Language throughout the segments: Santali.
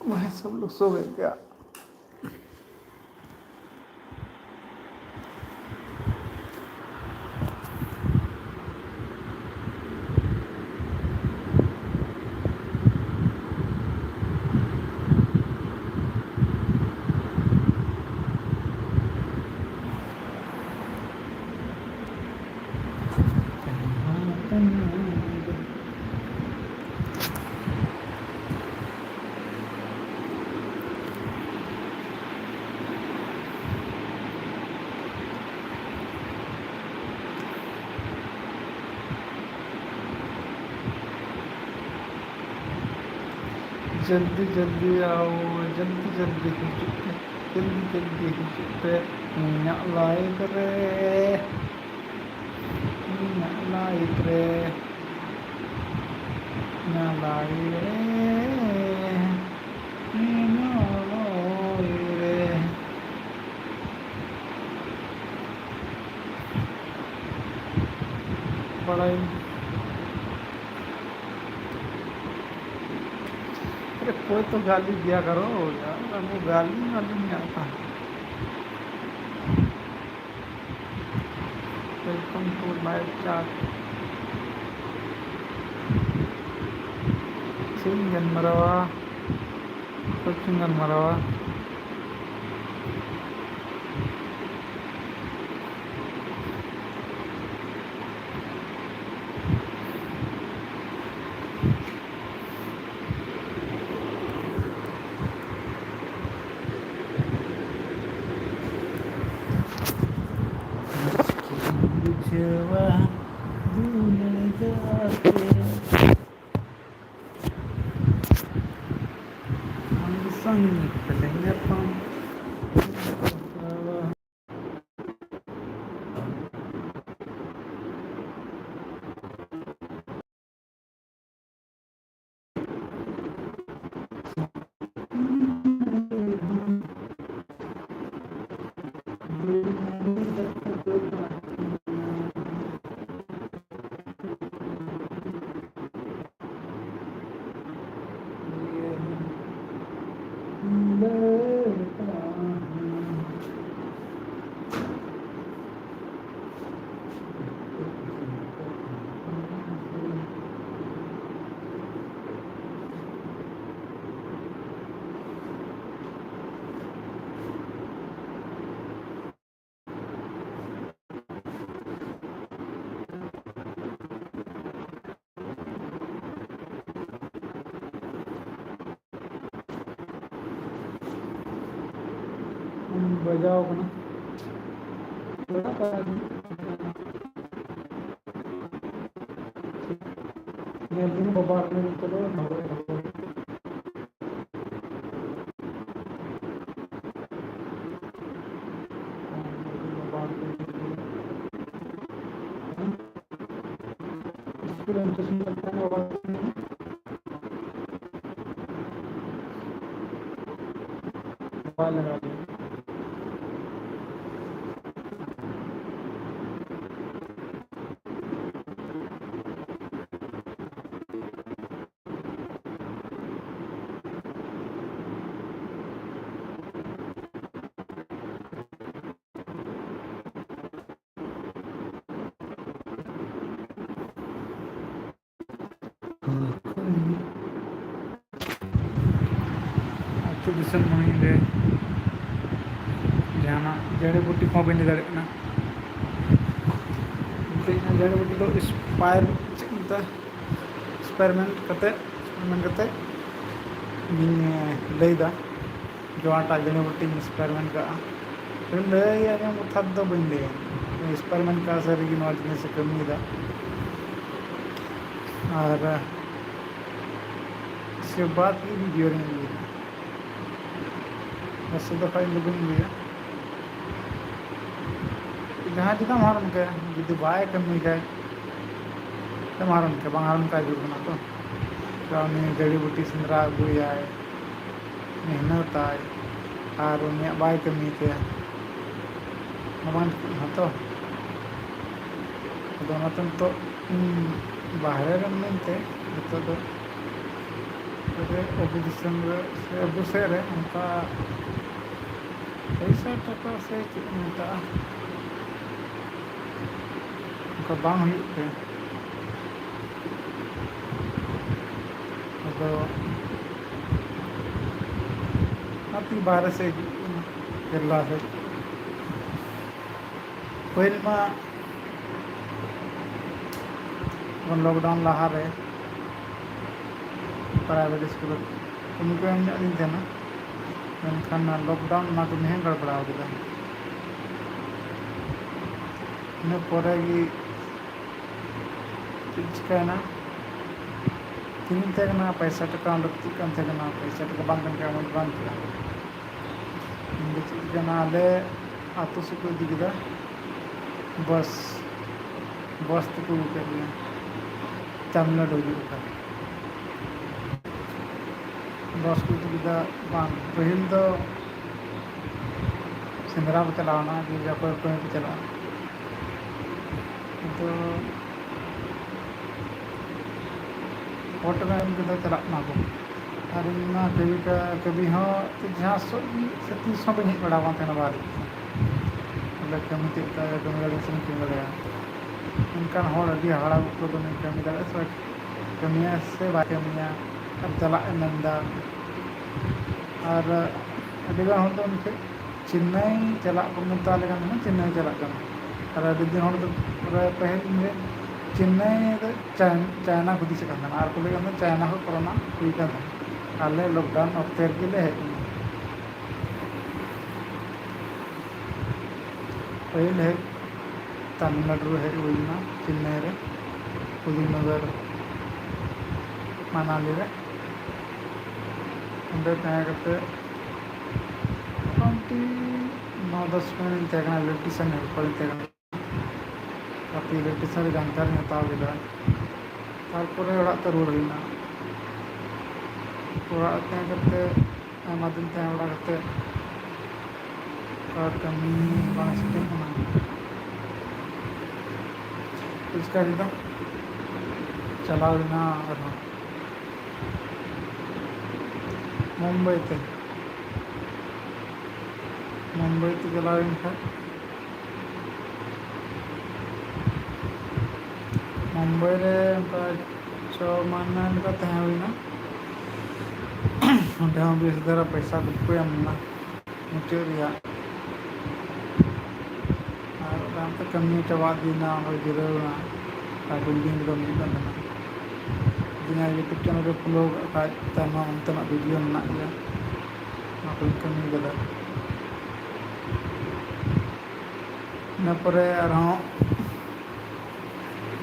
वह सब लोग सो गए क्या? जल्दी जल्दी आओ, जल्दी जल्दी ही चुपे, जल्दी जल्दी ही चुपे, मीना लाइक रे, मीना लाइक रे, मीना लाइक रे, मीना लाइक रे। बड़ा अरे कोई तो गाली दिया करो यार, वो गाली वाली नहीं आता। Welcome to live chat. चिंगन मरवा, तो चिंगन मरवा। बजाओ ना, स्कूल इंटरेस्ट लगता है बाबा लगा दिया। अतु दिसम महीने जहाँ जड़ी बूटी को बनी दाड़ा जड़ी बूटी तो एक्सपेरिमेंट करते लैदा जोटा जड़ी बूटी एक्सपेरिमेंट का लैया कथा तो बी लैया एक्सपेरिमेंट का सारी जिनिस कमी और इसके बाद की वीडियो वैसे दफा लगन लिया जहाँ चिका मारम के जुदी बाय कमी के मारम के बांग का जुड़ना तो जड़ी बूटी सेंद्रा अगुया मेहनत और उन्हें बाय कमी के तो तो बाहर मनते तो अबू दिसम अबू सेरे उनका पैसा टका से चेता उनका बांग हुई पे अति बाहर से केरला से पहले लॉकडाउन लहा रे प्राइवेट स्कूल उनको मेनखान लॉकडाउन ना तो नहीं गड़बड़ा इन परे चिकाना तीन पैसा टका लगती पैसा टका बंद आले आतु से को इदी बस तक तमिलनाडु बस को इदी पहल तो सेंद्रा को चलावना को चला तो होटल चलना को और कभी हाँ जहाँ तीस पे हज बड़ा बाहर बोले कमी चलता कमी दाड़ी से कमी दाड़ा इनकान हाड़ा को कमी दाड़ा से कमिया से बा कमिया और चला और अड़ीगान तो उनके चेन्नई चला को मतलब चेन्नई चला और अभी दिन पहल चेन्नई चाइना को दिशा और को चाइना को कोरोना हुई आले लॉकडाउन अक्ते हज पहल हज तमिलनाडु हज हुईना चेन्नई रे पुदीनगर मनाली रे अंदर मोटामुटी 9-10 मिनट तहना इलेक्ट्रिशियन हेल्पर काफ़ी इलेक्ट्रिशियन जानकारी हताव लेदा तारपरे तो रुआड़ हुईना आयमा दिन तहते और कमी बांग सेटिंग चिका दी चलावना मुंबई ते चलाव मुंबई रे 6 महीना लेका तहना बेस धारा पैसा को मुचाद कमी चाबा दीना जिरवना बिल्डिंग यूट्यूब चैनल फॉलो अंतना वीडियो में कमी इन पर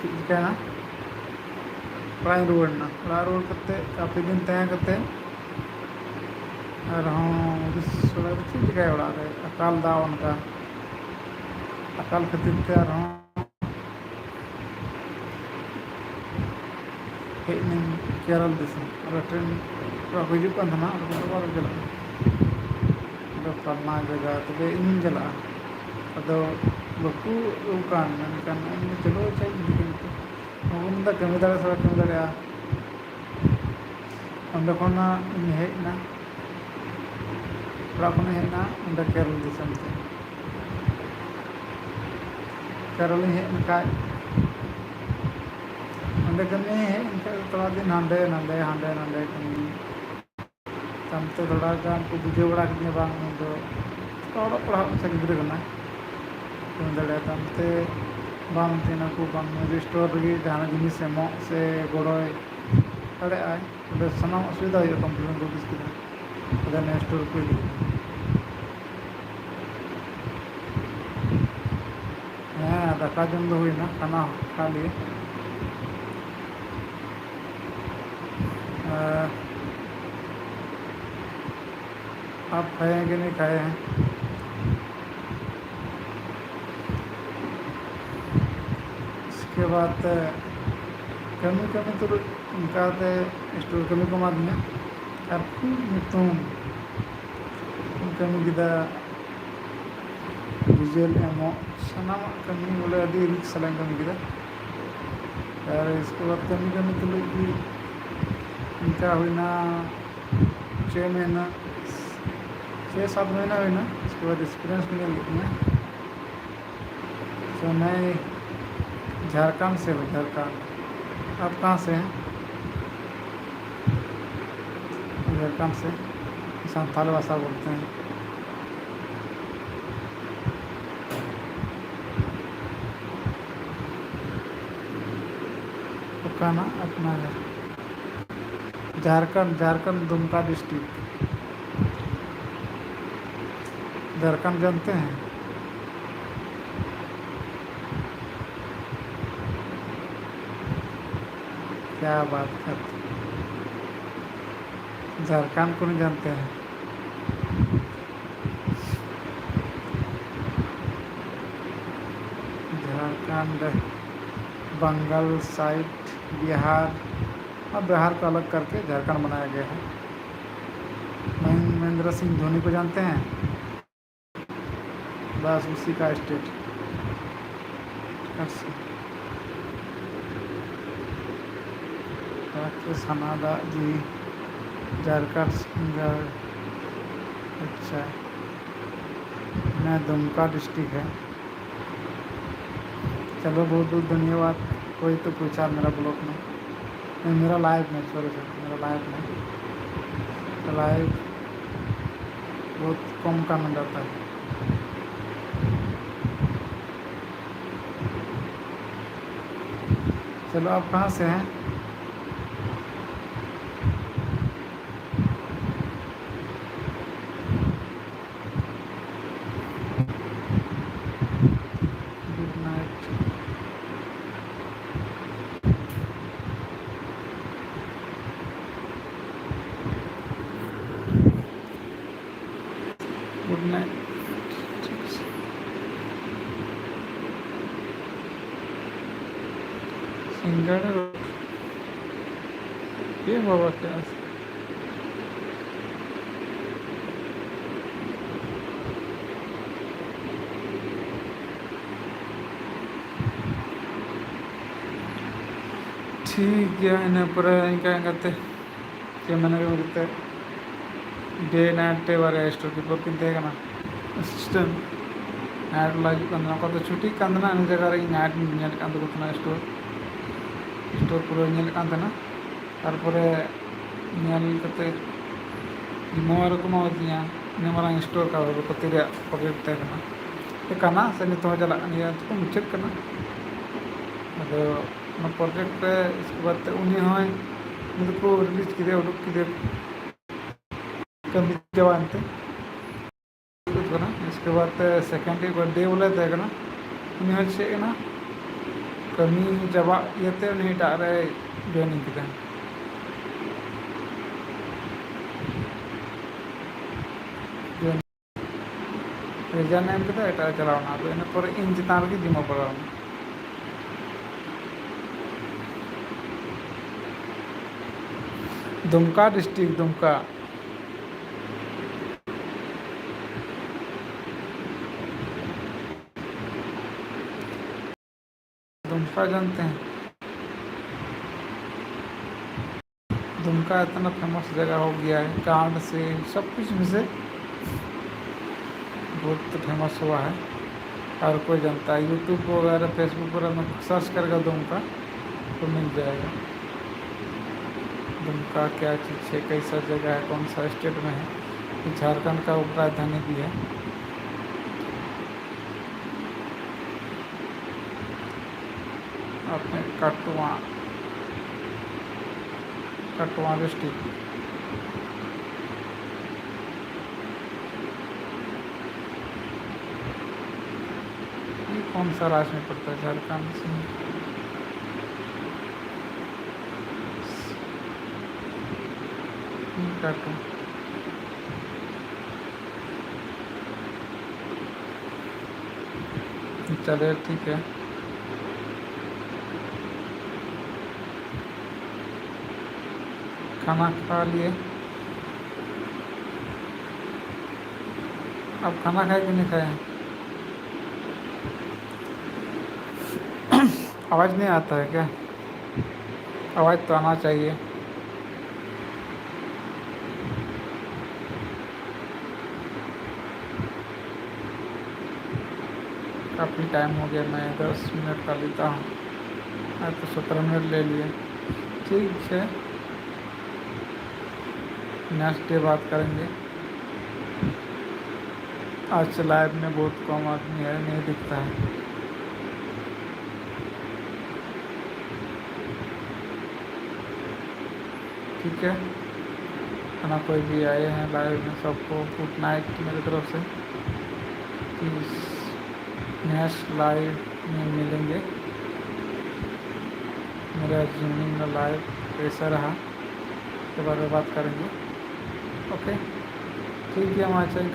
चिकाना रुआड़ना रुआड़ काफी दिन तहते और चिकाय अकाल दा उनका अकाल खातिर hej nañ Kerala दिसम और ट्रेन को हिजुग कान थाना और को बार चला तो फलना जगह तबे इन चला अदो बकु उकान मेनकान इन चलो चाय दिकिन मगुन दा कमी दाड़ा सरा कमी दाड़ा अंदर कोना इन हेज ना ᱚᱲᱟᱜ ᱠᱷᱚᱱᱮ ᱦᱮᱡ ᱮᱱᱟ ᱚᱸᱰᱮ ᱠᱮᱨᱚᱞ ᱫᱤᱥᱚᱢ ᱛᱮ ᱠᱮᱨᱚᱞᱤᱧ ᱦᱮᱡ ᱮᱱ ᱠᱷᱟᱡ ᱚᱸᱰᱮ ᱠᱟᱹᱢᱤ ᱦᱮᱡ ᱮᱱ ᱠᱷᱟᱡ ᱛᱷᱚᱲᱟ ᱫᱤᱱ ᱦᱟᱸᱰᱮ ᱱᱟᱸᱰᱮ ᱦᱟᱸᱰᱮ ᱱᱟᱸᱰᱮ ᱠᱟᱹᱢᱤ ᱛᱟᱭᱚᱢᱛᱮ ᱛᱷᱚᱲᱟ ᱜᱟᱱ ᱠᱚ ᱵᱩᱡᱷᱟᱹᱣ ᱵᱟᱲᱟ ᱠᱤᱫᱤᱧᱟ ᱵᱟᱝ ᱱᱩᱭ ᱫᱚ ᱚᱞᱚᱜ ᱯᱟᱲᱦᱟᱜ ᱢᱟᱪᱷᱟ ᱜᱤᱫᱽᱨᱟᱹ ᱠᱟᱱᱟᱭ ᱠᱟᱹᱢᱤ ᱫᱟᱲᱮᱭᱟᱜᱼᱟ ᱛᱟᱭᱚᱢᱛᱮ ᱵᱟᱝ ᱢᱮᱛᱟᱹᱧᱟᱠᱚ ᱵᱟᱝ ᱱᱩᱭ ᱥᱴᱳᱨ ᱨᱮᱜᱮ ᱡᱟᱦᱟᱱᱟᱜ ᱡᱤᱱᱤᱥ ᱮᱢᱚᱜ ᱥᱮ ᱜᱚᱲᱚᱭ ᱫᱟᱲᱮᱭᱟᱜᱼᱟᱭ ᱚᱸᱰᱮ ᱥᱟᱱᱟᱢᱟᱜ ᱥᱩᱵᱤᱫᱷᱟ ᱦᱩᱭᱩᱜᱼᱟ ᱠᱚᱢᱯᱞᱮᱱ ᱠᱚ ᱵᱩᱡᱽ ᱠᱮᱫᱟ ᱟᱫᱚ ᱱᱤᱭᱟᱹ ᱥᱴᱳᱨ ᱠᱚ ᱤᱫᱤ ᱦᱮᱸ दाका जम दो हुई ना खाना खा लिए आप खाए हैं कि नहीं खाए हैं इसके बाद कमी कमी तो उनका स्टोर कमी को मा दिया और तुम कमी किदा विजुअल एमो सनाम कमी बोले अभी रिक्स सलाम कमी किदा और इसके बाद कमी कमी तो लोग भी इनका हुई ना 6 महीना 6-7 महीना हुई ना इसके बाद एक्सपीरियंस मिलने लगी तो मैं झारखंड से हूँ झारखंड आप कहाँ से हैं झारखंड से संथाल भाषा बोलते हैं तो कहना अपना है झारखंड दुमका डिस्ट्रिक्ट झारखंड जानते हैं क्या बात करते झारखंड को नहीं जानते हैं झारखंड बंगाल साइड बिहार और बिहार को अलग करके झारखंड बनाया गया है महेंद्र सिंह धोनी को जानते हैं बस उसी का स्टेट सनादा जी झारखंड अच्छा मैं दुमका डिस्ट्रिक्ट है चलो बहुत बहुत धन्यवाद कोई तो पूछा मेरा ब्लॉग में नहीं मेरा लाइव में सॉरी मेरा लाइव में लाइव बहुत कम कमेंट आता है चलो आप कहाँ से हैं गुड नाइट गुड नाइट सिंगड़ ये बाबा क्या ठीक है इन पर इंका मैंने बोलते डे नाइट वाले स्टोर कीपर किनते असिस्टेंट नाइट लगे तो छुट्टी इन जगह नाइट स्टोर स्टोर पूरा तारपरे मोबाइल को मावतिया मांग स्टोर का पति प्रोजेक्ट तहना से नित चला तो मुचाद प्रोजेक्ट इसके बाद उन्नी को रिलीज किदे उडुक किदे कमी जवानते इसके बाद सेकेंड डे बोले तहना उन्नी चेकना कमी जबा इते उन्नी टारे जॉइनिंग किदा रिजाइन एम किदा एटा चलावना तो इन पर इन चितान रगे जिम्मा पड़ावना दुमका डिस्ट्रिक्ट, दुमका। दुमका जानते हैं? दुमका इतना फेमस जगह हो गया है, कांड से सब कुछ में से बहुत फेमस हुआ है। और कोई जानता है, यूट्यूब वगैरह फेसबुक वगैरह में सर्च करेगा दुमका तो मिल जाएगा। दुमका क्या चीज़ है, कैसा जगह है, कौन सा स्टेट में है? ये झारखंड का उप राजधानी भी है। अपने कटवा, कटवा डिस्ट्रिक्ट। ये कौन सा राज्य में पड़ता है? झारखंड से काटो। चलिए ठीक है। खाना खा लिए? अब खाना खाए कि नहीं खाए? आवाज़ नहीं आता है क्या? आवाज़ तो आना चाहिए। काफ़ी टाइम हो गया, मैं 10 मिनट का लेता हूँ। मैं तो 17 मिनट ले लिए। ठीक है, नेक्स्ट डे बात करेंगे। आज से लाइव में बहुत कम आदमी है, नहीं दिखता है। ठीक है, खाना कोई भी आए हैं लाइव में, सबको गुड नाइट मेरी तरफ से। नेक्स्ट लाइव में मिलेंगे। मेरा जूनिंग में लाइव कैसा रहा के बारे में बात करेंगे। ओके, ठीक है, हमारा चाहिए